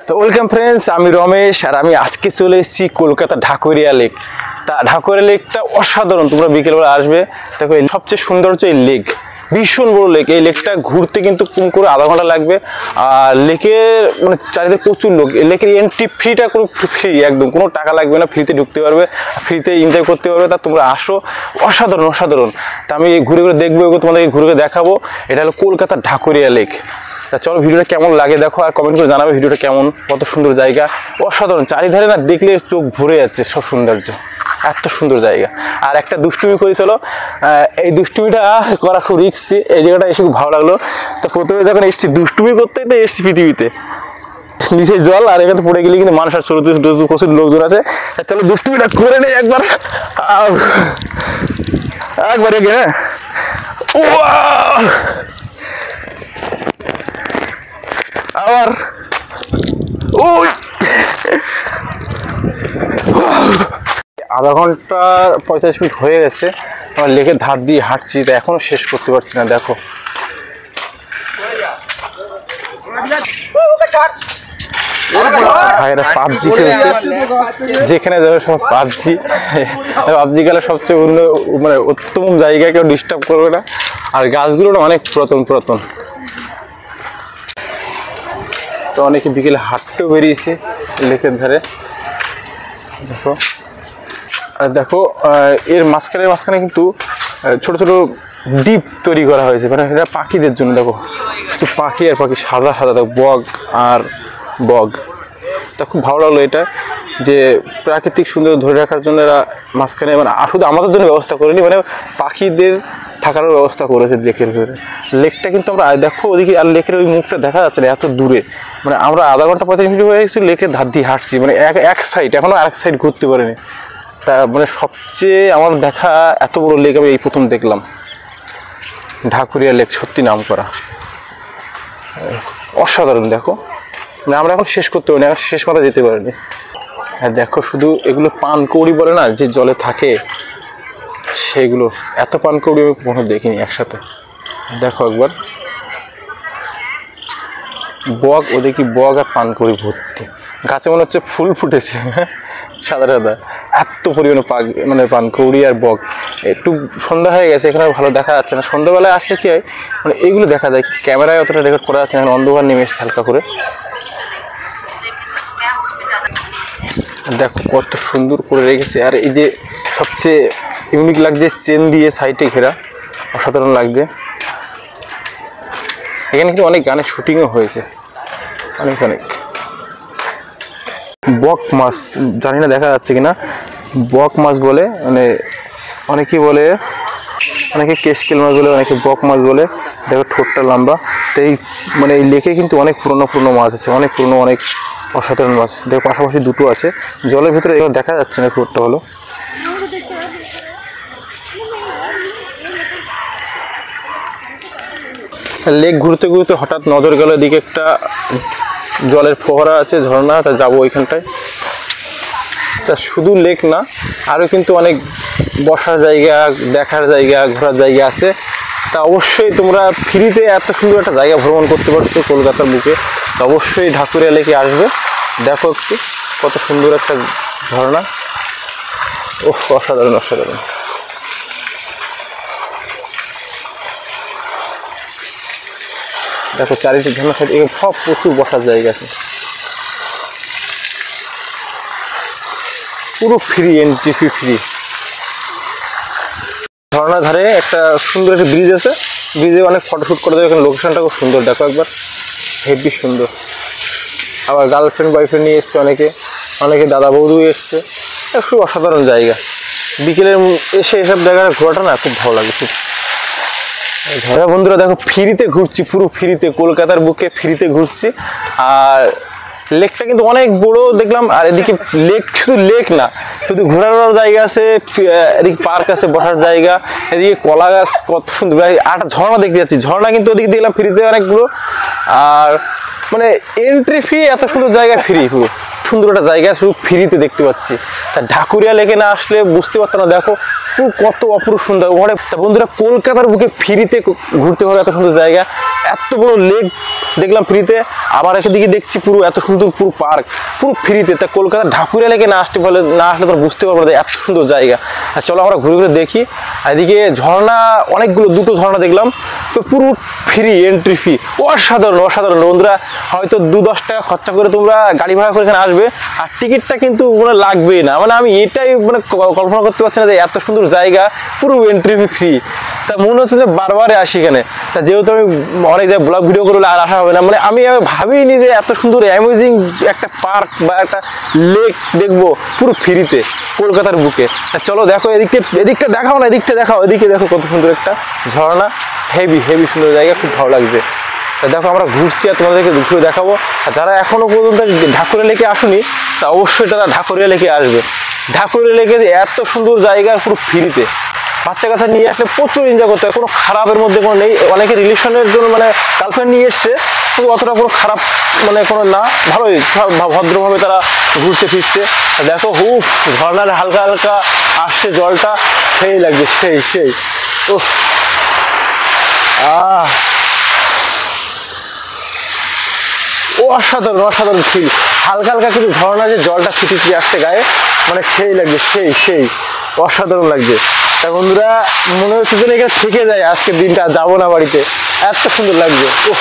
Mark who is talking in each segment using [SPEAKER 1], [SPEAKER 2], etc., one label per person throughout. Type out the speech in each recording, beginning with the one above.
[SPEAKER 1] তো welcome friends, আমি রমেশ আর আমি আজকে চলে এসেছি কলকাতা ঢাকুরিয়া লেক। তা ঢাকুরিয়া লেকটা অসাধারণ, তোমরা বিকেলবেলা আসবে। দেখো সবচেয়ে সৌন্দর্য এই লেক, ভীষণ বড় লেক। এই লেকটা ঘুরতে কিন্তু কম করে আধা ঘন্টা লাগবে। আর লেকের মানে চারিদিকে প্রচুর লোক। এই লেকের এন্ট্রি ফ্রিটা কোনো ফ্রি, একদম কোনো টাকা লাগবে না, ফ্রিতে ঢুকতে পারবে, ফ্রিতে এনজয় করতে পারবে। তা তোমরা আসো, অসাধারণ অসাধারণ। তা আমি ঘুরে ঘুরে দেখবো, তোমাদেরকে ঘুরে ঘুরে দেখাবো। এটা হলো কলকাতার ঢাকুরিয়া লেক। তা চলো ভিডিওটা কেমন লাগে দেখো, আর কমেন্ট করে জানাবে ভিডিওটা কেমন, কত সুন্দর জায়গা, অসাধারণ। চারিধারে না দেখলে চোখ ভরে যাচ্ছে সব সৌন্দর্য, এত সুন্দর জায়গা। আর একটা দুষ্টুমি করি, চলো এই দুষ্টুমিটা করা খুব রিস্কি। এই জায়গাটা এসে খুব ভালো লাগলো। তো প্রথমে যখন এসেছি দুষ্টুমি করতে, তো এসেছি পৃথিবীতে, নিচে জল, আর এখানে পড়ে গেলে কিন্তু মানুষ আর চলতে প্রচুর লোকজন আছে। চলো দুষ্টুমিটা করে নেই একবার, একবার এগে। হ্যাঁ, আবার ওই আধা ঘন্টা 45 মিনিট হয়ে গেছে আমার লেকের ধার দিয়ে হাঁটছি, তা এখনো শেষ করতে পারছি না। দেখো ভাইরা পাবজি খেলছে, যেখানে যাবে সব পাবজি। পাবজি খেলা সবচেয়ে মানে উত্তম জায়গা, কেউ ডিস্টার্ব করবে না। আর গাছগুলো না অনেক পুরাতন। তো অনেকে বিকেলে হাঁটতেও বেরিয়েছে লেকের ধারে। দেখো, আর দেখো এর মাঝখানে কিন্তু ছোট ছোট দ্বীপ তৈরি করা হয়েছে, মানে এটা পাখিদের জন্য। দেখো শুধু পাখি আর পাখি, সাদা সাদা। দেখো বগ। তা খুব ভালো লাগলো এটা, যে প্রাকৃতিক সৌন্দর্য ধরে রাখার জন্য এরা মাঝখানে, মানে শুধু আমাদের জন্য ব্যবস্থা করেনি, মানে পাখিদের থাকারও ব্যবস্থা করেছে লেকের ভেতরে। লেকটা কিন্তু আমরা দেখো ওদিকে, আর লেকের ওই মুখটা দেখা যাচ্ছে না, এত দূরে। মানে আমরা আধা ঘন্টা 45 মিনিট হয়ে গেছি লেকের ধার দিয়ে হাঁটছি, মানে এক সাইড, এখনো আরেক সাইড ঘুরতে পারিনি। তা মানে সবচেয়ে আমার দেখা এত বড় লেক আমি এই প্রথম দেখলাম, ঢাকুরিয়া লেক। সত্যি নাম করা, অসাধারণ। দেখো মানে আমরা এখন শেষ করতে পারিনি, এখন শেষ মাথা যেতে পারিনি। হ্যাঁ দেখো, শুধু এগুলো পানকৌড়ি বলে না, যে জলে থাকে, সেগুলো এত পানকৌড়ি আমি কখনো দেখিনি একসাথে। দেখো একবার বগ, ওদিকে বগ আর পানকৌড়ি ভর্তি। গাছে মনে হচ্ছে ফুল ফুটেছে সাদা সাদা, এত পরিমাণে মানে পানকৌড়ি আর বগ। একটু সন্ধ্যা হয়ে গেছে, এখানে ভালো দেখা যাচ্ছে না। সন্ধ্যাবেলায় আসলে কি হয়, মানে এইগুলো দেখা যায়, ক্যামেরায় অতটা রেকর্ড করা যাচ্ছে না, অন্ধকার নেমে এসেছে হালকা করে। দেখো কত সুন্দর করে রেখেছে। আর এই যে সবচেয়ে ইউনিক লাগছে, চেন দিয়ে সাইডে ঘেরা, অসাধারণ লাগছে। এখানে কিন্তু অনেক গানের শুটিংও হয়েছে, অনেক। বক মাছ, জানি না দেখা যাচ্ছে কিনা, বক মাছ বলে, মানে অনেকে বলে, অনেকে কেশকেল মাছ বলে, অনেকে বক মাছ বলে। দেখো ঠোঁটটা লম্বা। তো এই মানে এই লেকে কিন্তু অনেক পুরনো মাছ আছে, অনেক পুরনো, অনেক অসাধারণ মাছ। দেখো পাশাপাশি দুটো আছে জলের ভিতরে, এগুলো দেখা যাচ্ছে না ঠোঁটটা হলো। লেক ঘুরতে ঘুরতে হঠাৎ নজর গেল এদিকে, একটা জলের ফোয়ারা আছে, ঝর্ণা। তা যাবো ওইখানটায়। তা শুধু লেক না, আরও কিন্তু অনেক বসার জায়গা, দেখার জায়গা, ঘোরার জায়গা আছে। তা অবশ্যই তোমরা ফ্রিতে এত সুন্দর একটা জায়গা ভ্রমণ করতে পারছো কলকাতার বুকে, তা অবশ্যই ঢাকুরিয়া লেকে আসবে। দেখো একটু কত সুন্দর একটা ঝর্ণা, ওহ অসাধারণ। দেখো চারিদিকে ঝর্ণা, সাইড সব প্রচুর বসার জায়গা আছে, পুরো ফ্রি, এন্ট্রি ফ্রি। ঝর্ণার ধারে একটা সুন্দর একটা ব্রিজ আছে, ব্রিজে অনেক ফটোশ্যুট করে দেবে। এখানে লোকেশনটা খুব সুন্দর, দেখো একবার, হেভি সুন্দর। আবার গার্লফ্রেন্ড বয়ফ্রেন্ড নিয়ে এসছে অনেকে দাদা বৌদু এসছে, খুব অসাধারণ জায়গা। বিকেলের এসে এসব জায়গায় ঘোরাটা না খুব ভালো লাগে খুব। ধরা বন্ধুরা দেখো, ফ্রিতে ঘুরছি, পুরো ফ্রিতে, কলকাতার বুকে ফ্রিতে ঘুরছি। আর লেকটা কিন্তু অনেক বড় দেখলাম। আর এদিকে লেক, শুধু লেক না, শুধু ঘোরার জায়গা আছে, এদিকে পার্ক আছে, বসার জায়গা, এদিকে কলা গাছ, কত সুন্দর। একটা ঝর্ণা দেখতে যাচ্ছি, ঝর্ণা কিন্তু ওদিকে দেখলাম ফ্রিতে অনেকগুলো। আর মানে এন্ট্রি ফি, এত সুন্দর জায়গা ফ্রি, পুরো সুন্দর একটা জায়গা শুধু ফ্রিতে দেখতে পাচ্ছি। তা ঢাকুরিয়া লেকে না আসলে বুঝতে পারতাম না। দেখো কত অপরূপ সুন্দর ওখানে। তা বন্ধুরা বন্ধুরা কলকাতার বুকে ফ্রিতে ঘুরতে হবে এত সুন্দর জায়গা, এত বড় লেক দেখলাম ফ্রিতে। আবার এদিকে দেখছি পুরো এত সুন্দর পুরো পার্ক, পুরো ফ্রিতে। তা কলকাতার ঢাকুরিয়া লেকে না আসতে পারলে না আসলে তোমরা বুঝতে পারবো না এত সুন্দর জায়গা। আর চলো আমরা ঘুরে ঘুরে দেখি। আর এদিকে ঝর্ণা অনেকগুলো, দুটো ঝর্ণা দেখলাম, তো পুরো ফ্রি, এন্ট্রি ফি। অসাধারণ অসাধারণ বন্ধুরা। হয়তো 2-10 টাকা খরচা করে তোমরা গাড়ি ভাড়া করে এখানে আসবে, আর টিকিটটা কিন্তু মানে লাগবেই না। মানে আমি এটাই মানে কল্পনা করতে পারছি না যে এত সুন্দর জায়গা, পুরো এন্ট্রি ফ্রি। তা মনে হচ্ছে যে বারবারে আসি এখানে। তা যেহেতু আমি অনেক জায়গায় ব্লগ ভিডিও করলে আর আসা হবে না, মানে আমি ভাবিনি যে এত সুন্দর অ্যামেজিং একটা পার্ক বা একটা লেক দেখবো পুরো ফ্রিতে কলকাতার বুকে। তা চলো দেখো, এদিকটা দেখাও না, এদিকটা দেখাও, এদিকে দেখো কত সুন্দর একটা ঝর্ণা। হেভি হেভি সুন্দর জায়গা, খুব ভালো লাগছে। তা দেখো আমরা ঘুরছি আর তোমাদেরকে ঘুরে দেখাবো। আর যারা এখনো পর্যন্ত ঢাকুরিয়া লেকে আসুনি, তা অবশ্যই তারা ঢাকুরিয়া লেকে আসবে। ঢাকুরিয়া লেকে এত সুন্দর জায়গা পুরো ফ্রিতে, বাচ্চা কাচ্চা নিয়ে আসলে প্রচুর এনজয় করতে হয়। কোনো খারাপের মধ্যে কোনো নেই। অনেকে রিলেশনের জন্য মানে গার্লফ্রেন্ড নিয়ে এসছে, কিন্তু অতটা কোনো খারাপ মানে কোনো না, ভালোই ভদ্রভাবে তারা ঘুরতে ফিরছে। দেখো হুফ, ঝর্ণার হালকা হালকা আসছে জলটা, সেই লাগছে, সেই ও অসাধারণ অসাধারণ ফিল। হালকা হালকা কিন্তু ঝর্ণা যে জলটা ছিটিয়ে আসছে গায়ে, মানে সেই লাগছে, সেই অসাধারণ লাগছে। তা বন্ধুরা মনে হচ্ছে যে এখানে থেকে যায় আজকের দিনটা, যাবো না বাড়িতে, এত সুন্দর লাগছে। ও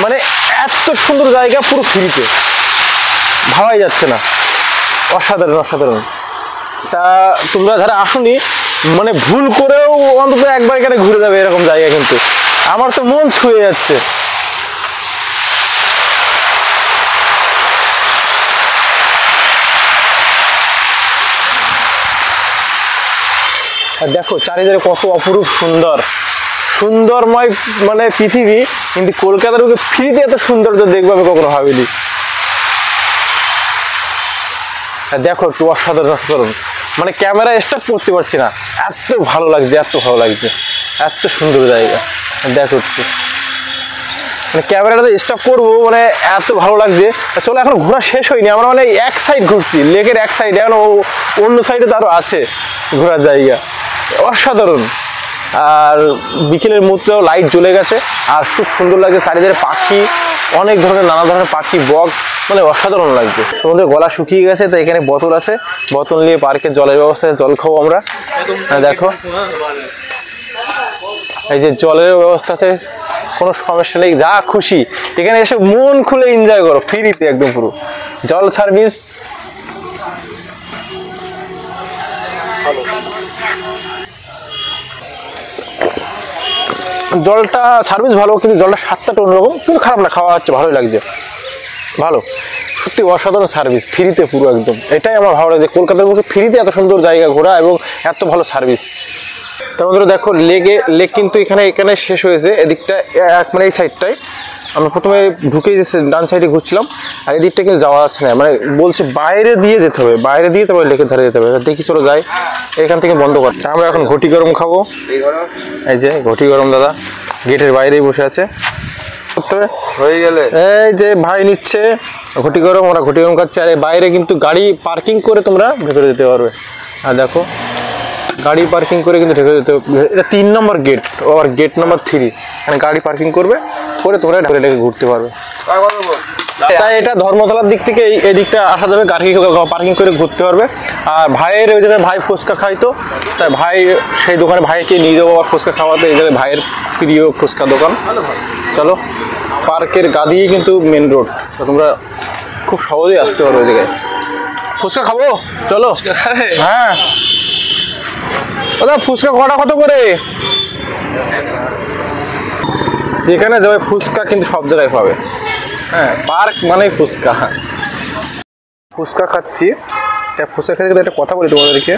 [SPEAKER 1] মানে এত সুন্দর জায়গা পুরো ফ্রিতে, ভাবাই যাচ্ছে না। অসাধারণ অসাধারণ। তা তোমরা যারা আসুনি, মানে ভুল করেও অন্তত একবার এখানে ঘুরে যাবে এরকম জায়গা, কিন্তু আমার তো মন ছুঁয়ে যাচ্ছে। আর দেখো চারিদিকে কত অপরূপ সুন্দর, সুন্দরময় মানে পৃথিবী, কিন্তু কলকাতার বুকে ফ্রিতে এত সৌন্দর্য দেখবো আমি কখনো ভাবিনি। দেখো একটু অসাধারণ অসাধারণ, মানে ক্যামেরা স্টপ করতে পারছি না, এত ভালো লাগছে, এত ভালো লাগছে, এত সুন্দর জায়গা। দেখো একটু মানে ক্যামেরাটা স্টপ করবো, মানে এত ভালো লাগছে। চলো এখন ঘোরা শেষ হয়নি, আমরা মানে এক সাইড ঘুরছি, লেকের এক সাইড, এখন অন্য সাইডে তো আরো আছে ঘোরার জায়গা। অসাধারণ। আর বিকেলের মধ্যেও লাইট জ্বলে গেছে, আর খুব সুন্দর লাগছে। চারিদিকে পাখি, অনেক ধরনের নানা ধরনের পাখি, বক, মানে অসাধারণ লাগছে। তোমাদের গলা শুকিয়ে গেছে, তো এখানে বোতল আছে, বোতল নিয়ে পার্কের জলের ব্যবস্থা, জল খাবো আমরা। দেখো এই যে জলের ব্যবস্থা আছে, কোনো সমস্যা নেই, যা খুশি এখানে এসে মন খুলে এনজয় করো, ফ্রিতে একদম পুরো জল সার্ভিস। জলটা সার্ভিস ভালো, কিন্তু জলটা স্বাদটা অন্যরকম, কিন্তু খারাপ না, খাওয়া হচ্ছে, ভালোই লাগছে, ভালো, সত্যি অসাধারণ সার্ভিস, ফ্রিতে পুরো একদম। এটাই আমার ভালো লাগে, কলকাতার বুকে ফ্রিতে এত সুন্দর জায়গা ঘোরা এবং এত ভালো সার্ভিস। তোমাদের দেখো লেক কিন্তু এখানে শেষ হয়েছে, এদিকটা মানে এই সাইডটাই আমরা প্রথমে ঢুকে ডান সাইডে ঘুরছিলাম, আর এদিকটা কিন্তু যাওয়া যাচ্ছে না, মানে বলছে বাইরে দিয়ে যেতে হবে, বাইরে দিয়ে তারপরে লেকের ধারে যেতে হবে। দেখি চলো যাই, এখান থেকে বন্ধ করতে। আমরা এখন ঘটি গরম খাবো, এই যে ঘটি গরম দাদা গেটের বাইরেই বসে আছে, হয়ে গেলে এই যে ভাই নিচ্ছে ঘটি গরম, ওরা ঘটি গরম খাচ্ছে। আর বাইরে কিন্তু গাড়ি পার্কিং করে তোমরা ভেতরে যেতে পারবে। আর দেখো গাড়ি পার্কিং করে কিন্তু ঢেকে যেতে, এটা 3 নম্বর গেট, আর গেট নম্বর 3, মানে গাড়ি পার্কিং করবে করে তোমরা ঢেকে ঘুরতে পারবে। তাই এটা ধর্মতলার দিক থেকে এই দিকটা আসা যাবে, গাড়ি পার্কিং করে ঘুরতে পারবে। আর ভাইয়ের ওই জায়গায় ভাই ফুচকা খাইতো, তাই ভাই সেই দোকানে ভাইকে নিয়ে যাবো আবার ফুচকা খাওয়াতে, এই জায়গায় ভাইয়ের প্রিয় ফুচকা দোকান। চলো, পার্কের গা দিয়েই কিন্তু মেন রোড, তোমরা খুব সহজেই আসতে পারবে ওই জায়গায়। ফুচকা খাবো চলো। হ্যাঁ দাদা ফুচকা কটা কত করে? যেখানে যাবে ফুচকা কিন্তু সব জায়গায় পাবে। হ্যাঁ পার্ক মানে ফুচকা। ফুচকা খাচ্ছি, ফুচকা খেতে একটা কথা বলি তোমাদেরকে।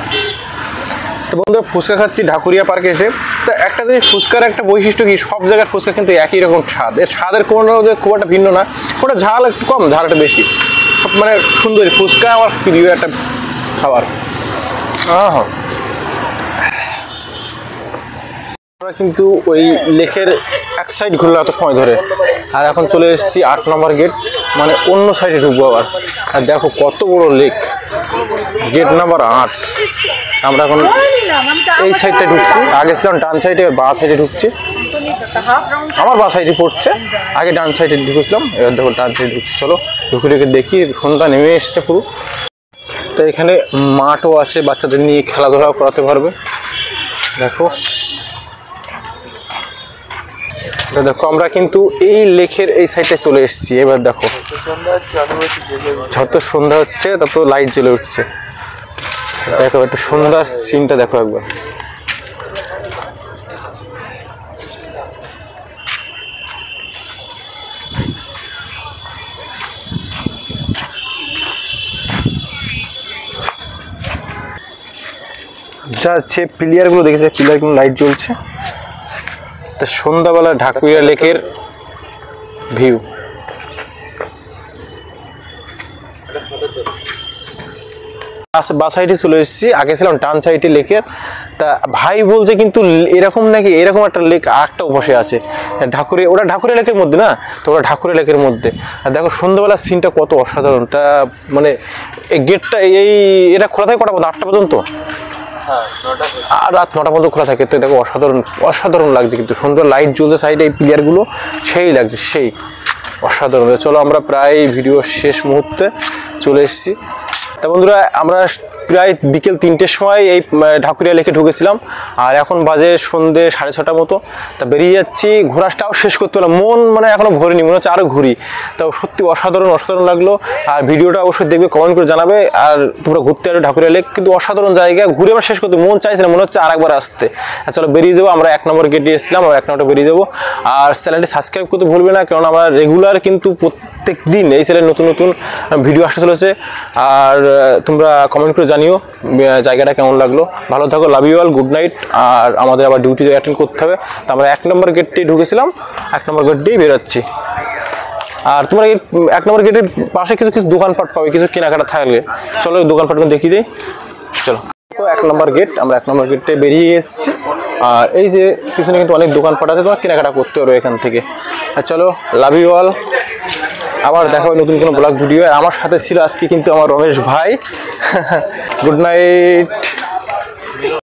[SPEAKER 1] তো বন্ধু ফুচকা খাচ্ছি ঢাকুরিয়া পার্কে এসে, তো একটা জিনিস ফুচকার একটা বৈশিষ্ট্য কি, সব জায়গার ফুচকা কিন্তু একই রকম স্বাদ, এর স্বাদের কোনো যে খুব একটা ভিন্ন না, ওটা ঝাল একটু কম, ঝাল একটা বেশি, মানে সুন্দর। ফুচকা আমার প্রিয় একটা খাবার। হ্যাঁ আমরা কিন্তু ওই লেকের এক সাইড ঘুরলো এত সময় ধরে, আর এখন চলে এসেছি 8 নম্বর গেট, মানে অন্য সাইডে ঢুকবো আবার। আর দেখো কত বড় লেক, গেট নাম্বার 8। আমরা এখন এই সাইডটা ঢুকছি, আগে ছিলাম ডান সাইডে, বা সাইডে ঢুকছি। আমার বা সাইডে পড়ছে, আগে ডান সাইডে ঢুকেছিলাম, এবার দেখো ডান সাইডে ঢুকছে। চলো ঢুকে ঢুকে দেখি, সন্ধ্যা নেমে এসছে পুরো। তো এখানে মাঠও আছে, বাচ্চাদের নিয়ে খেলাধুলাও করাতে পারবে। দেখো দেখো আমরা কিন্তু এই লেকের এই সাইডে চলে এসেছি। এবার দেখো যত সন্ধ্যা হচ্ছে তত লাইট জ্বলে উঠছে। দেখো একটু সন্ধ্যার সিনটা দেখো একবার। যা যে প্লেয়ারগুলো দেখেছে, প্লেয়ারগুলো লাইট জ্বলছে। তা সন্ধ্যাবেলা ঢাকুরিয়া লেকের ভিউ। বা সাইডে চলে এসেছি, আগে ছিলাম ডান সাইডে লেকের। তা ভাই বলছে কিন্তু এরকম নাকি এরকম একটা লেক আরেকটা বসে আছে ঢাকুরিয়া, ওটা ঢাকুরিয়া লেকের মধ্যে না, তো ওটা ঢাকুরিয়া লেকের মধ্যে। আর দেখো সন্ধ্যাবেলার সিনটা কত অসাধারণ। তা মানে এই গেটটা এটা খোলা থাকে কটা পর্যন্ত? 8টা পর্যন্ত, আর রাত 9টা পর্যন্ত খোলা থাকে। তো দেখো অসাধারণ অসাধারণ লাগছে কিন্তু, সুন্দর লাইট জ্বলছে সাইডে, এই প্লেয়ারগুলো সেই লাগছে, সেই অসাধারণ। চলো আমরা প্রায় ভিডিও শেষ মুহূর্তে চলে এসেছি। তা বন্ধুরা আমরা প্রায় বিকেল 3টের সময় এই ঢাকুরিয়া লেকে ঢুকেছিলাম, আর এখন বাজে সন্ধ্যে 6:30 মতো। তা বেরিয়ে যাচ্ছি, ঘোরাটাও শেষ করতে পারলাম, মন মানে এখনও ভরিনি, মনে হচ্ছে আরও ঘুরি। তো সত্যি অসাধারণ অসাধারণ লাগলো। আর ভিডিওটা অবশ্যই দেখবে, কমেন্ট করে জানাবে। আর তোমরা ঘুরতে আসবে ঢাকুরিয়া লেক, কিন্তু অসাধারণ জায়গা, ঘুরে আবার শেষ করতে মন চাইছে না, মনে হচ্ছে আরেকবার আসতে। চলো বেরিয়ে যাবো, আমরা 1 নম্বর গেটে এসেছিলাম, আমরা 1 নম্বরে বেরিয়ে যাবো। আর চ্যানেলটি সাবস্ক্রাইব করতে ভুলবে না, কারণ আমরা রেগুলার কিন্তু প্রত্যেক দিন এই চ্যানেলে নতুন নতুন ভিডিও আসতে চলেছে। আর তোমরা কমেন্ট করে জানিও জায়গাটা কেমন লাগলো। ভালো থাকো, love you all, good night. আর আমাদের আবার ডিউটি অ্যাটেন্ড করতে হবে। তো আমরা 1 নম্বর গেটটাই ঢুকেছিলাম, 1 নম্বর গেট দিয়েই বেরোচ্ছি। আর তোমরা এই 1 নম্বর গেটের পাশে কিছু কিছু দোকানপাট পাবে, কিছু কেনাকাটা থাকলে। চলো ওই দোকানপাটগুলো দেখিয়ে দিই। চলো 1 নম্বর গেট, আমরা 1 নম্বর গেটে বেরিয়ে এসেছি। আর এই যে পিছনে কিন্তু অনেক দোকানপাট আছে, তোমার কেনাকাটা করতে পারো এখান থেকে। আর চলো লাভ ইউ অল, আবার দেখা হয় নতুন কোনো ব্লগ ভিডিও। আমার সাথে ছিল আজকে কিন্তু আমার রমেশ ভাই। Good night.